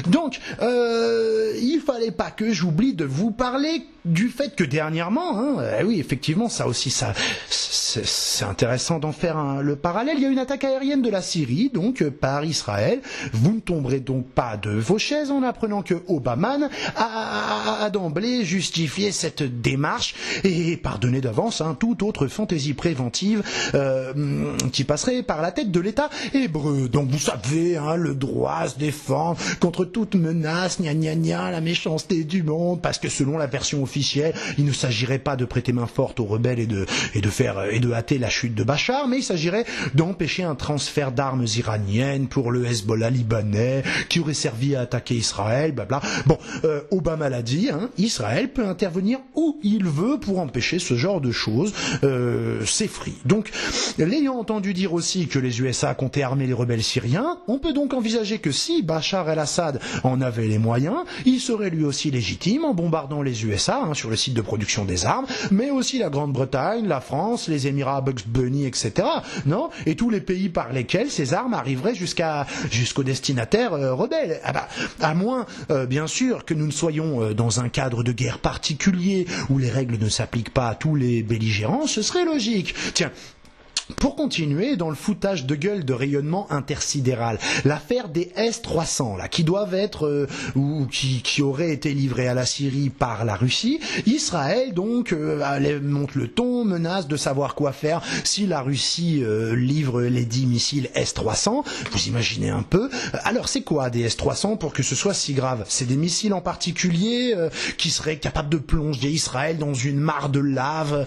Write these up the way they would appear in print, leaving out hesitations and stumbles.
Donc, il fallait pas que j'oublie de vous parler du fait que dernièrement, oui, effectivement, ça aussi, c'est intéressant d'en faire le parallèle. Il y a une attaque aérienne de la Syrie, donc par Israël. Vous ne tomberez donc pas de vos chaises en apprenant que Obama a d'emblée justifié cette démarche et pardonné d'avance toute autre fantaisie préventive qui passerait par la tête de l'État hébreu. Donc vous savez, le droit à se défendre contre toute menace, la méchanceté du monde, parce que selon la version officielle, il ne s'agirait pas de prêter main forte aux rebelles et de hâter la chute de Bachar, mais il s'agirait d'empêcher un transfert d'armes iraniennes pour le Hezbollah libanais qui aurait servi à attaquer Israël, blabla. Bon, Obama l'a dit, Israël peut intervenir où il veut pour empêcher ce genre de choses. C'est free. Donc, l'ayant entendu dire aussi que les USA comptaient armer les rebelles syriens, on peut donc envisager que si Bachar el-Assad en avait les moyens, il serait lui aussi légitime en bombardant les USA sur le site de production des armes, mais aussi la Grande-Bretagne, la France, les Émirats, Bugs Bunny, etc. Non ? Et tous les pays par lesquels ces armes arriveraient jusqu'aux destinataires rebelles. À moins, bien sûr, que nous ne soyons dans un cadre de guerre particulier où les règles ne s'appliquent pas à tous les belligérants, ce serait logique. Tiens, pour continuer dans le foutage de gueule de rayonnement intersidéral, l'affaire des S-300 là, qui doivent être ou qui auraient été livrés à la Syrie par la Russie, Israël donc monte le ton, menace de savoir quoi faire si la Russie livre les 10 missiles S-300. Vous imaginez un peu. Alors c'est quoi des S-300 pour que ce soit si grave? C'est des missiles en particulier qui seraient capables de plonger Israël dans une mare de lave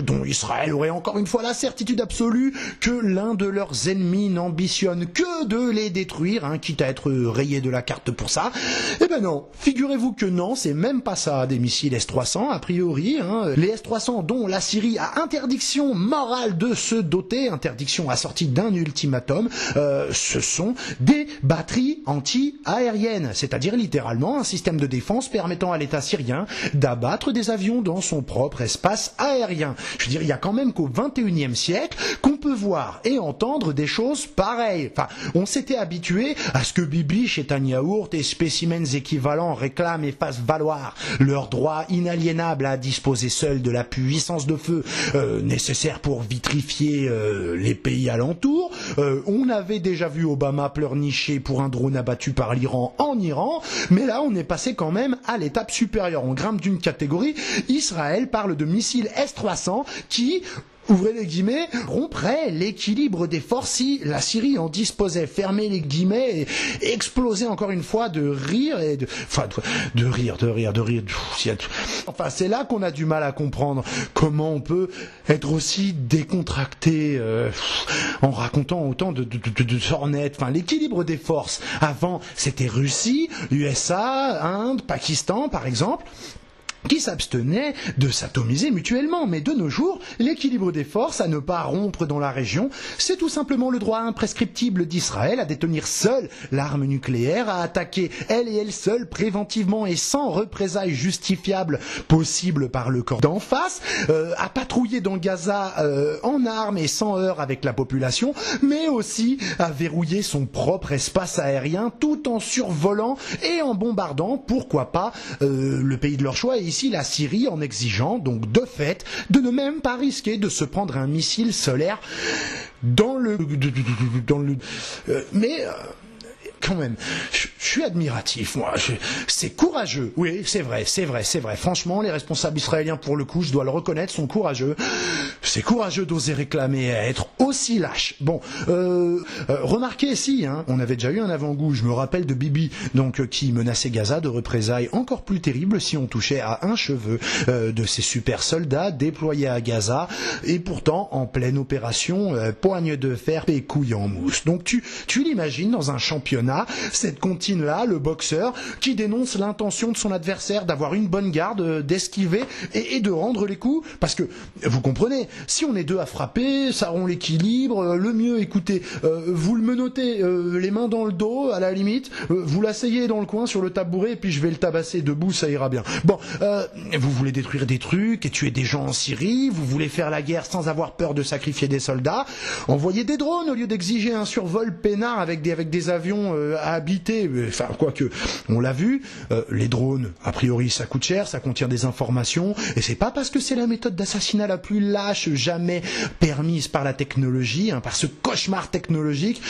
dont Israël aurait encore une fois la certitude absolue que l'un de leurs ennemis n'ambitionne que de les détruire, quitte à être rayé de la carte pour ça. Eh ben non, figurez-vous que non, c'est même pas ça, des missiles S-300, a priori. Les S-300 dont la Syrie a interdiction morale de se doter, interdiction assortie d'un ultimatum, ce sont des batteries anti-aériennes, c'est-à-dire littéralement un système de défense permettant à l'État syrien d'abattre des avions dans son propre espace aérien. Je veux dire, il y a quand même qu'au XXIe siècle qu'on peut voir et entendre des choses pareilles. Enfin, on s'était habitué à ce que Bibi, Chetagnaourt et spécimens équivalents réclament et fassent valoir leur droit inaliénable à disposer seuls de la puissance de feu nécessaire pour vitrifier les pays alentours. On avait déjà vu Obama pleurnicher pour un drone abattu par l'Iran en Iran, mais là on est passé quand même à l'étape supérieure. On grimpe d'une catégorie. Israël parle de missiles S-300 qui, ouvrez les guillemets, romprait l'équilibre des forces si la Syrie en disposait, fermez les guillemets, et exploser encore une fois de rire et de rire. Enfin, c'est là qu'on a du mal à comprendre comment on peut être aussi décontracté en racontant autant de sornettes. Enfin, l'équilibre des forces. Avant, c'était Russie, USA, Inde, Pakistan, par exemple, qui s'abstenaient de s'atomiser mutuellement. Mais de nos jours, l'équilibre des forces à ne pas rompre dans la région, c'est tout simplement le droit imprescriptible d'Israël à détenir seule l'arme nucléaire, à attaquer elle et elle seule préventivement et sans représailles justifiables possibles par le camp d'en face, à patrouiller dans Gaza en armes et sans heurts avec la population, mais aussi à verrouiller son propre espace aérien tout en survolant et en bombardant, pourquoi pas, le pays de leur choix, et ici la Syrie, en exigeant donc de fait de ne même pas risquer de se prendre un missile solaire mais quand même, je suis admiratif, moi. C'est courageux. Oui, c'est vrai. Franchement, les responsables israéliens, pour le coup, je dois le reconnaître, sont courageux. C'est courageux d'oser réclamer et à être aussi lâche. Bon, remarquez ici, on avait déjà eu un avant-goût. Je me rappelle de Bibi, donc qui menaçait Gaza de représailles encore plus terribles si on touchait à un cheveu de ces super soldats déployés à Gaza, et pourtant en pleine opération poigne de fer et couilles en mousse. Donc tu l'imagines dans un championnat, cette comptine-là, le boxeur, qui dénonce l'intention de son adversaire d'avoir une bonne garde, d'esquiver et de rendre les coups, parce que, vous comprenez, si on est deux à frapper, ça rompt l'équilibre, le mieux, écoutez, vous le menottez les mains dans le dos, à la limite, vous l'asseyez dans le coin sur le tabouret, et puis je vais le tabasser debout, ça ira bien. Bon, vous voulez détruire des trucs et tuer des gens en Syrie, vous voulez faire la guerre sans avoir peur de sacrifier des soldats, envoyer des drones au lieu d'exiger un survol peinard avec des avions à habiter, enfin, quoique, on l'a vu, les drones, a priori, ça coûte cher, ça contient des informations, et c'est pas parce que c'est la méthode d'assassinat la plus lâche jamais permise par la technologie, par ce cauchemar technologique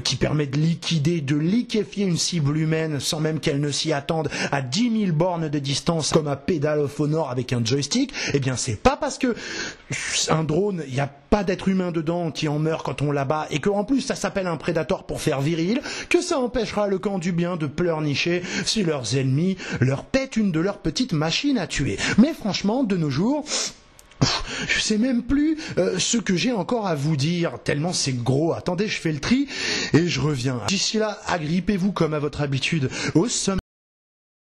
qui permet de liquider, de liquéfier une cible humaine sans même qu'elle ne s'y attende à 10 000 bornes de distance comme à Pedal of Honor avec un joystick. Eh bien, c'est pas parce que un drone, il n'y a pas d'être humain dedans qui en meurt quand on l'abat et que en plus ça s'appelle un prédateur pour faire viril, que ça empêchera le camp du bien de pleurnicher si leurs ennemis leur pètent une de leurs petites machines à tuer. Mais franchement, de nos jours, je sais même plus ce que j'ai encore à vous dire, tellement c'est gros. Attendez, je fais le tri et je reviens. D'ici là, agrippez-vous comme à votre habitude au sommet